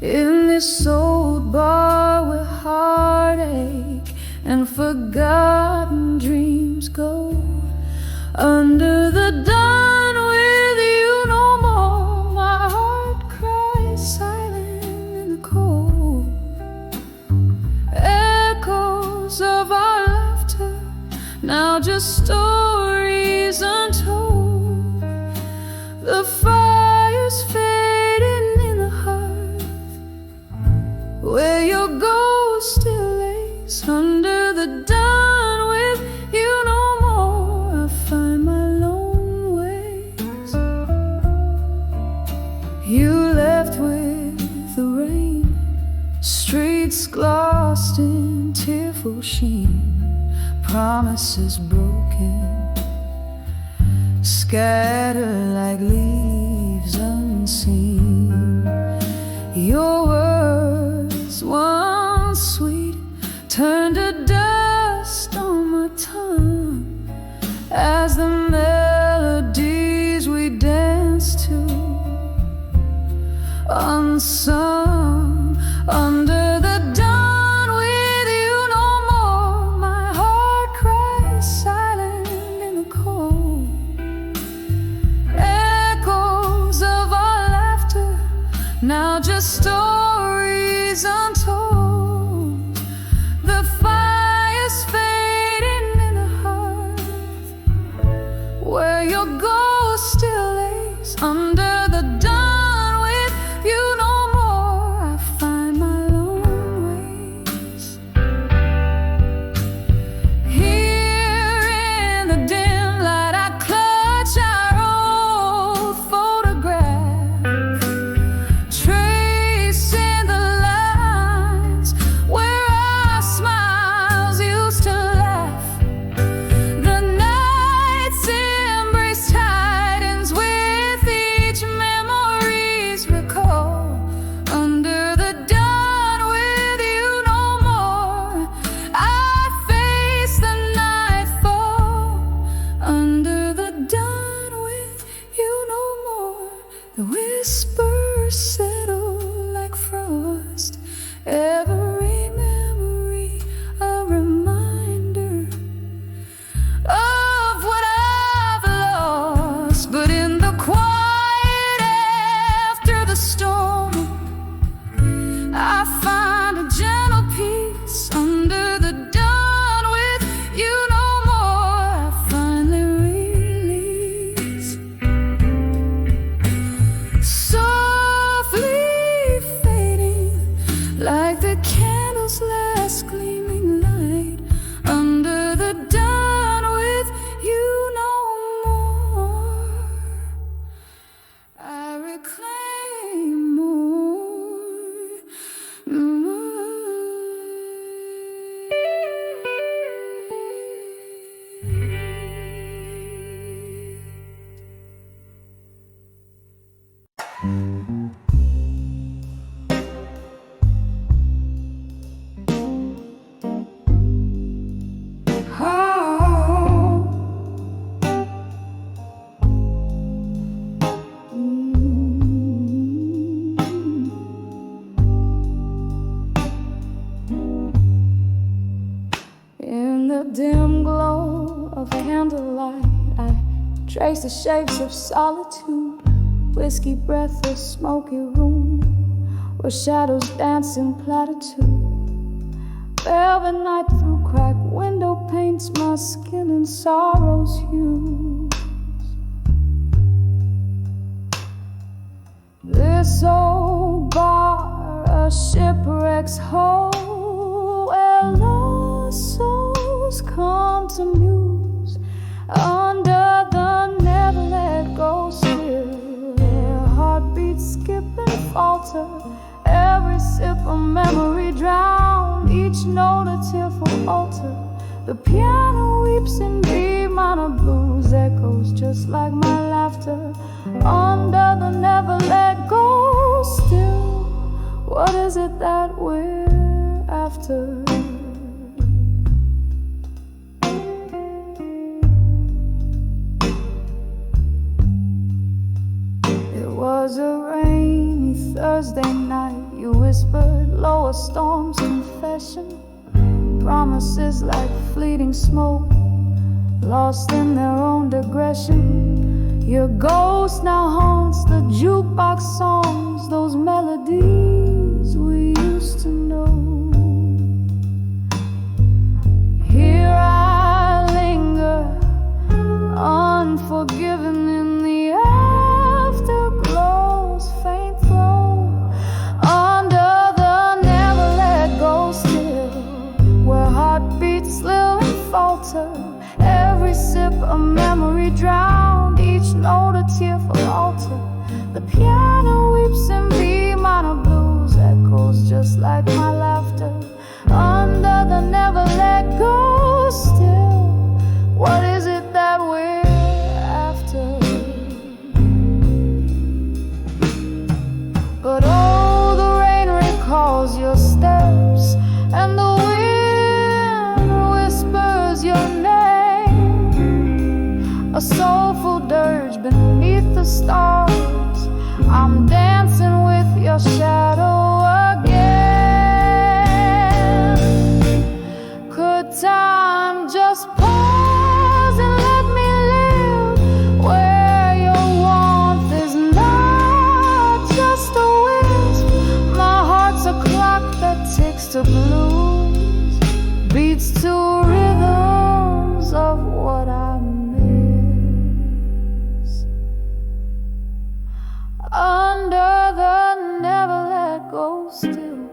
in this old bar where heartache and forgotten dreams go. Under the dawn with you no more, my heart cries silent in the cold. Echoes of our laughter, now just stories untold. The fire's fading in the hearth, where your ghost still lays. Under the dawn with you no more, I find my lone ways. You left with the rain, streets glossed in tearful sheen, promises broken, scattered like leaves unseen. Your words, once sweet, turned to dust on my tongue. as the melodies we dance to, unsung, under the dawn with you no more. My heart cries silent in the cold, echoes of our laughter, now just stories untold. The fire's fading in the hearth, where your ghost still lays under the dawn with you no more. I find my lone ways here in the dim light. I clutch our old photograph, tracing the lines where our smiles used to laugh. The night's embrace tightens with each memories recall. Under the dawn with you no more, I face the nightfall. Under the dawn with you no more, the whispers settle like frost. Every memory a reminder of what I've lost. But in the quiet after the storm, I find a gentle peace. Under the dawn with you no more, I finally release. Softly fading like the candle's last gleaming light. Under the dawn with you no more, I reclaim more. In the dim glow of candlelight, I trace the shapes of solitude. Whiskey breath, a smoky room where shadows dance in platitude. Velvet night through cracked window paints my skin in sorrow's hues. This old bar, a shipwreck's hole, where lost souls come to muse. Under the never let go still, their heartbeats skip and falter. Every sip a memory drowned, each note a tearful altar. The piano weeps in B minor blues, echoes just like my laughter. Under the never let go still, what is it that we're after? It was a rainy Thursday night. You whispered lower storms, confession, promises like fleeting smoke, lost in their own digression. Your ghost now haunts the jukebox songs, those melodies we used to know. Here I linger, unforgiven in the afterglow's faint throe. Under the never let go still, where heartbeats slow and falter. Every sip a memory drowned, each note a tearful altar. The piano weeps in B minor blues, echoes just like my laughter. Under the never let go still, what is it that we're after? But oh, the rain recalls your steps, and the wind whispers your name. beats to rhythms of what I miss. Under the never let go still,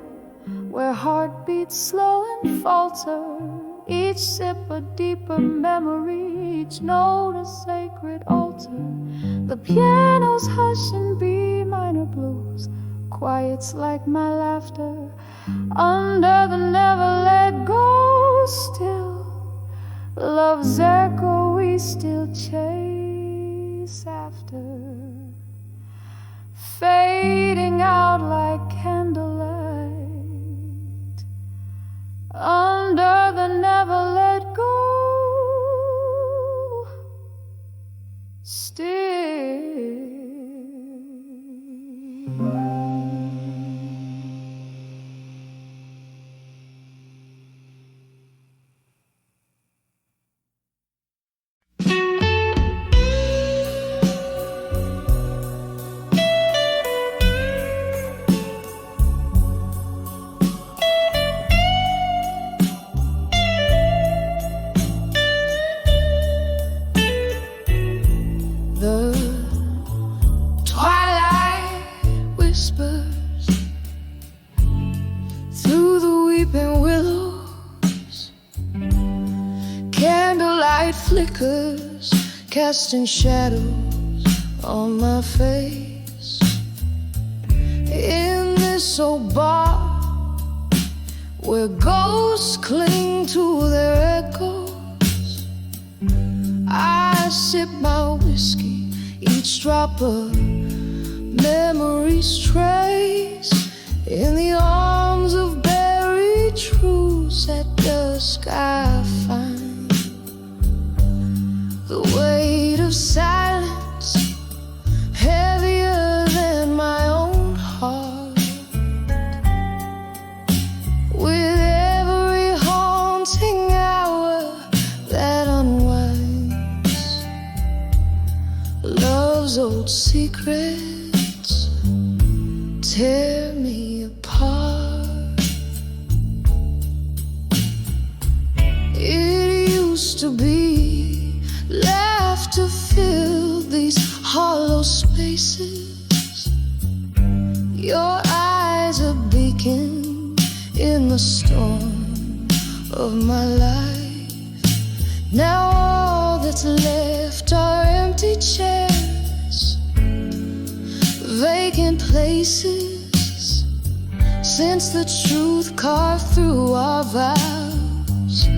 where heartbeats slow and falter, each sip a deeper memory, each note a sacred altar. The piano's hush and B minor blues, quiet's like my laughter. Under the never let go still, love's echo we still chase after, fading out like candlelight. Under the never let go still. Flickers, casting shadows on my face. In this old bar, where ghosts cling to their echoes, I sip my whiskey, each drop a memory's trace. In the arms of buried truths at dusk I find the weight of silence, heavier than my own heart. With every haunting hour that unwinds, love's old secrets tear me apart. It used to be laughter filled these hollow spaces. Your eyes a beacon in the storm of my life. Now all that's left are empty chairs, vacant places, since the truth carved through our vows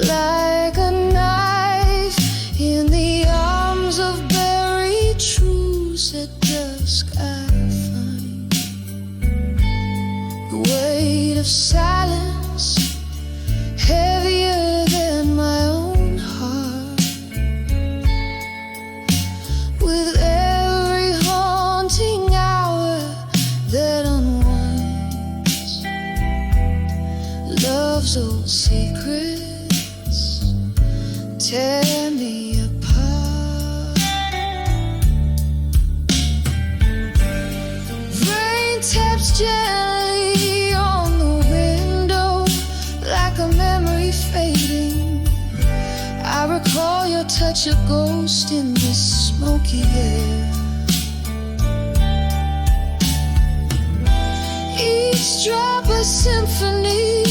like a knife in the arms of buried truths. At dusk I find the weight of silence, heavier than my own heart. With every haunting hour that unwinds, love's old secrets tear me apart. Rain taps gently on the window like a memory fading. I recall your touch, a ghost in this smoky air. Each drop a symphony,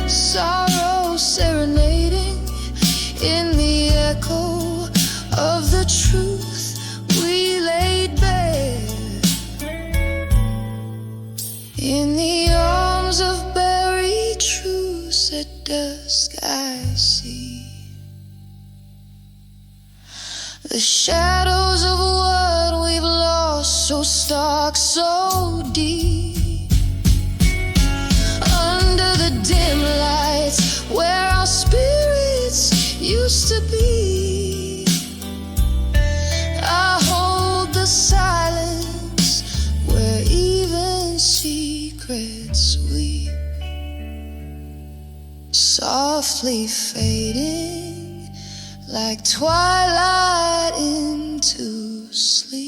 sorrow serenading in the echo of the truth we laid bare. In the arms of buried truths at dusk I see the shadows of what we've lost, so stark, so deep. Under the dim lights where our spirits used to be, I hold the silence where even secrets weep, softly fading like twilight into sleep.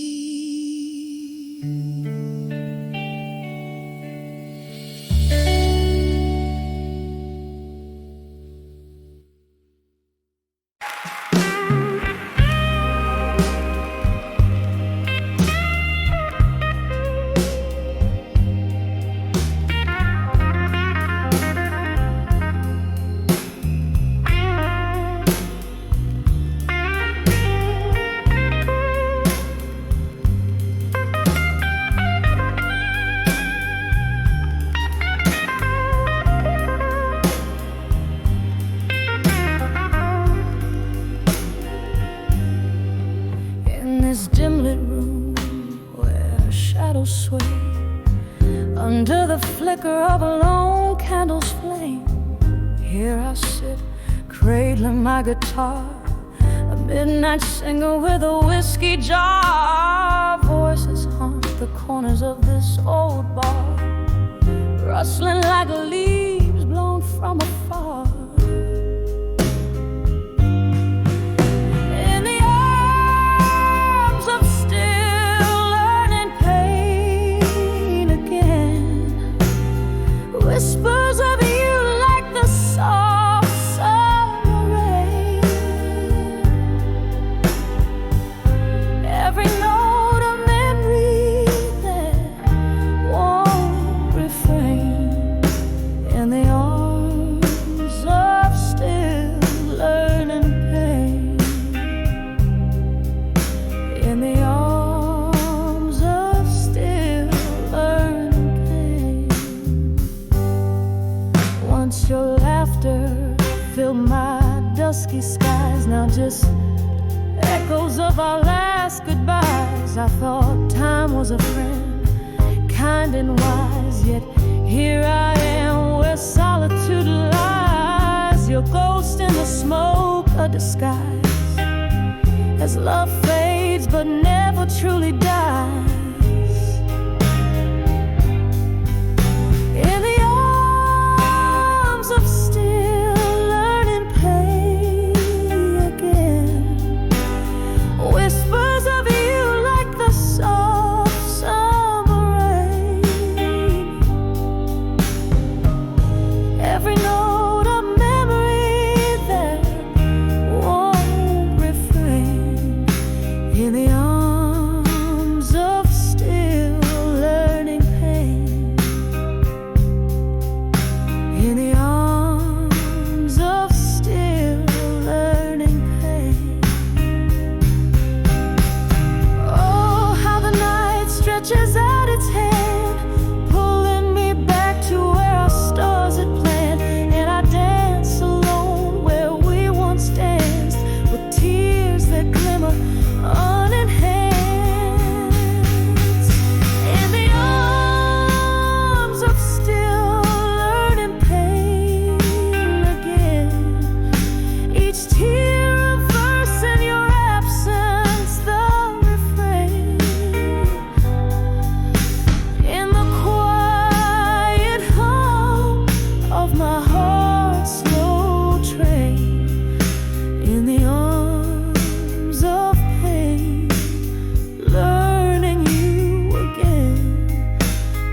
flicker of a lone candle's flame. Here I sit, cradling my guitar, a midnight singer with a whiskey jar. Voices haunt the corners of this old bar, rustling like leaves blown from afar. In the arms of still learning pain again, whispers of you like the soft summer rain. Every note a memory that won't refrain. In the arms of still learning pain. In the arms of still learning pain. Once your laughter filled my dusky skies, now just echoes of our last goodbyes. I thought time was a friend, kind and wise, yet here I am where solitude lies. Your ghost in the smoke, a disguise, as love fades but never truly dies. In the arms of still learning pain again, whispers of you like the soft summer rain. Every note a memory that won't refrain. In the arms of still learning pain. In the arms of still learning pain. Oh, how the night stretches out its hand, pulling me back to where our stars had planned. And I dance alone where we once danced, with tears that glimmer unenhanced. In the arms of still learning pain again, each tear a verse in your absence, the refrain. In the quiet hum of my heart's slow train. In the arms of pain, learning you again.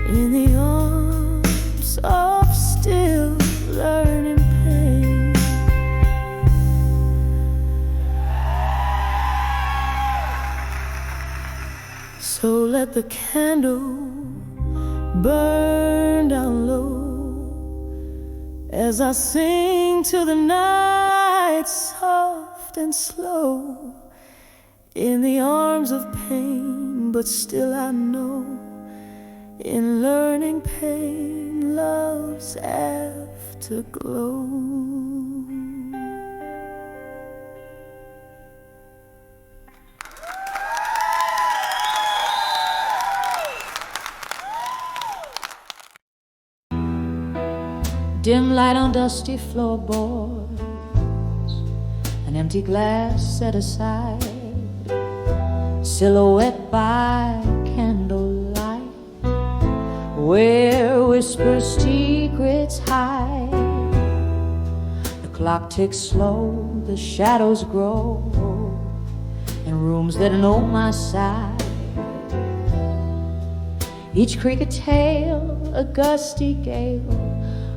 In the arms of still learning pain. So let the candle burn down low as I sing to the night, soft and slow. In the arms of pain, but still I know, in learning pain, love's afterglow. Dim light on dusty floorboards, an empty glass set aside, silhouette by candlelight, where whispered secrets hide. The clock ticks slow, the shadows grow, in rooms that know my side. Each creak a tale, a gusty gale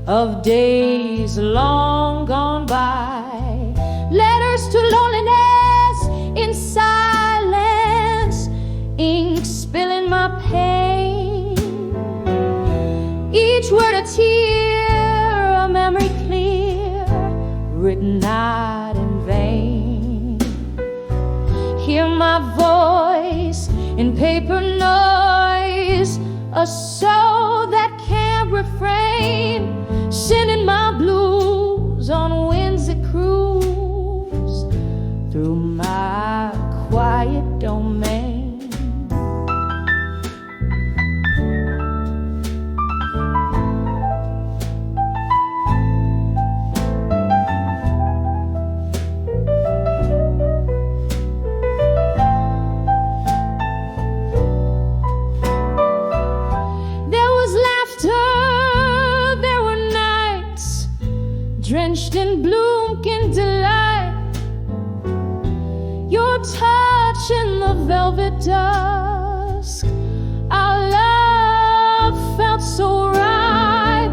of days long gone by. Letters to loneliness in silence, ink spilling my pain. Each word a tear, a memory clear, written not in vain. Hear my voice in paper noise, a soul that can't refrain, sending my blues on winds that cruise through my quiet domain. drenched in bloom candlelight. Your touch in the velvet dusk. Our love felt so right.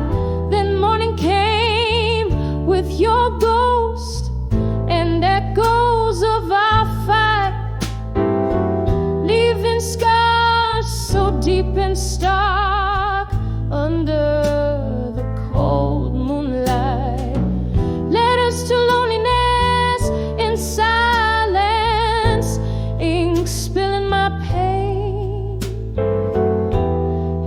Then morning came with your ghost and echoes of our fight, leaving scars so deep and stark under the cold moonlight. Led us to loneliness in silence, ink spilling my pain.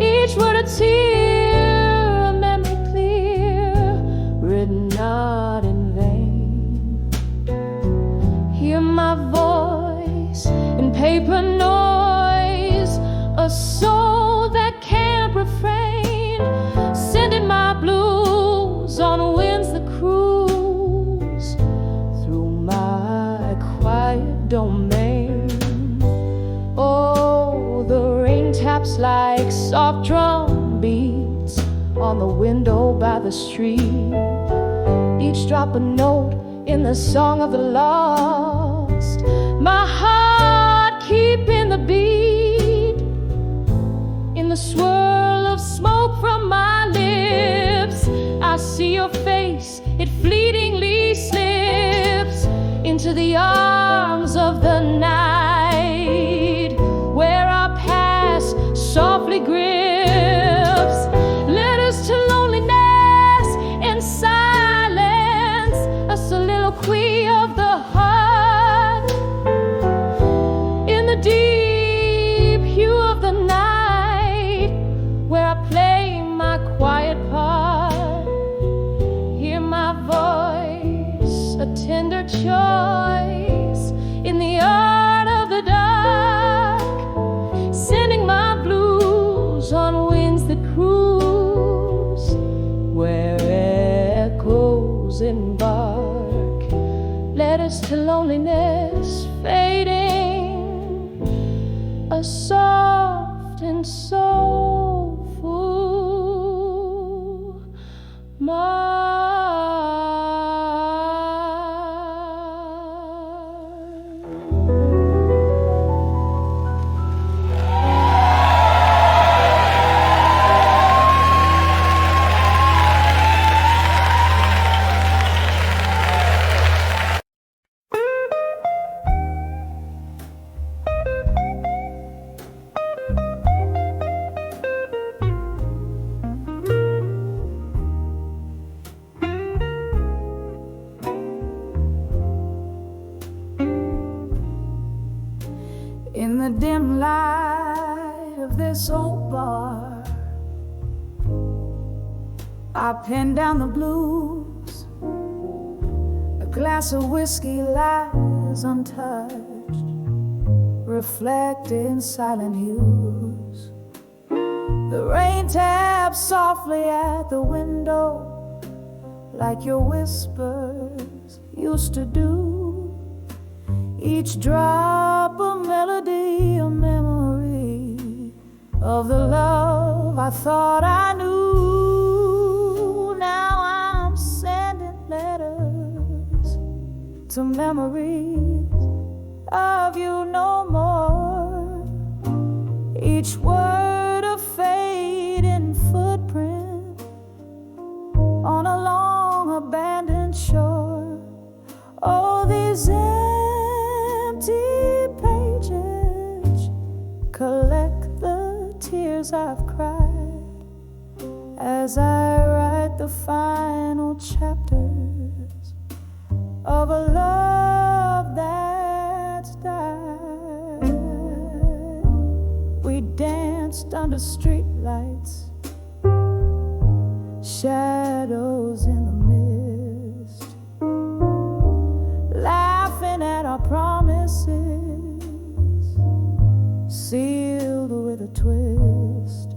Each word a tear, a memory clear, written not in vain. Hear my voice in paper noise, a soul that can't refrain, sending my blues on winds that cruise through my quiet domain. Oh, the rain taps like soft drum beats on the window by the street, each drop a note in the song of the lost. My heart keeping the beat in the swirl of smoke from my lips. I see your face, it fleetingly slips into the arms of the night, where our past softly grips. Led us to loneliness in silence, a soliloquy of the heart, in the deep hue of the night, where I play my quiet part. Hear my voice, a tender choice in the art of the dark, sending my blues on winds that cruise, where echoes embark. Led us to loneliness fading, a soft and soulful march. In the dim light of this old bar, I pen down the blues. A glass of whiskey lies untouched, reflecting silent hues. The rain taps softly at the window, like your whispers used to do. Each drop a melody, a memory of the love I thought I knew. Now I'm sending letters to memories of you no more. Each word a fading footprint on a long abandoned shore. Oh, these empty pages collect the tears I've cried as I write the final chapters of a love that's died. We danced under streetlights, shadows in the mist, laughing at our promises, sealed with a twist.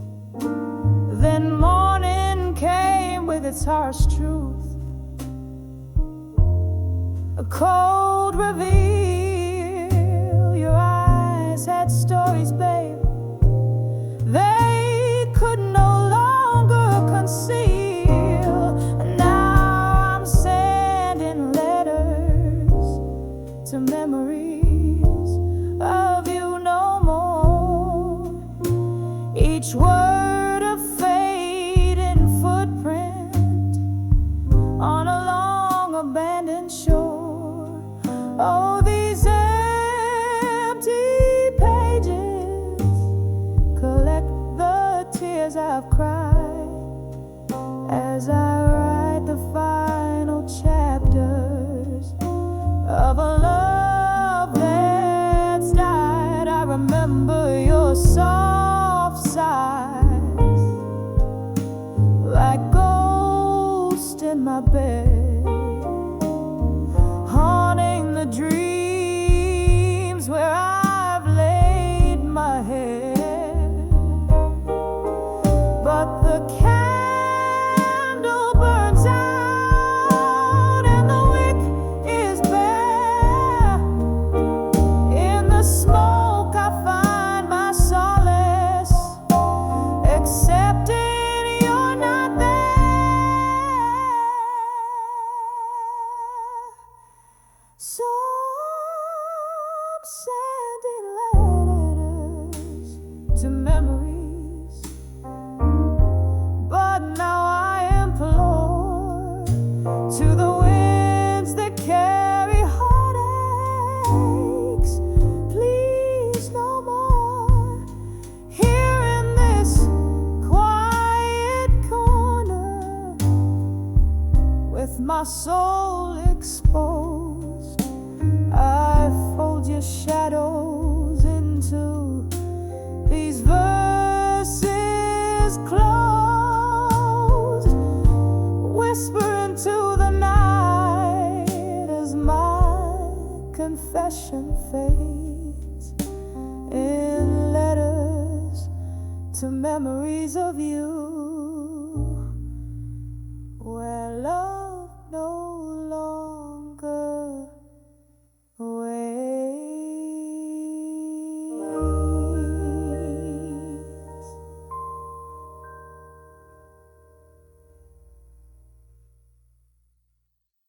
Then morning came with its harsh truth, a cold reveal. Your eyes had stories, babe, they could no longer conceal. Now I'm Oh, these empty pages collect the tears I've cried as I write the final chapters of a love that's died. I remember your soft sighs like ghosts in my bed, haunting the dreams where I've laid my head. But the candle burns out and the wick is bare. In the smoke I find my solace, accepting you're not there. Some sending letters to memories, but now I implore to the winds that carry heartaches, please no more. Here in this quiet corner, with my soul exposed, I fold your shadows into these verses closed, whisper into the night as my confession fades in letters to memories of you.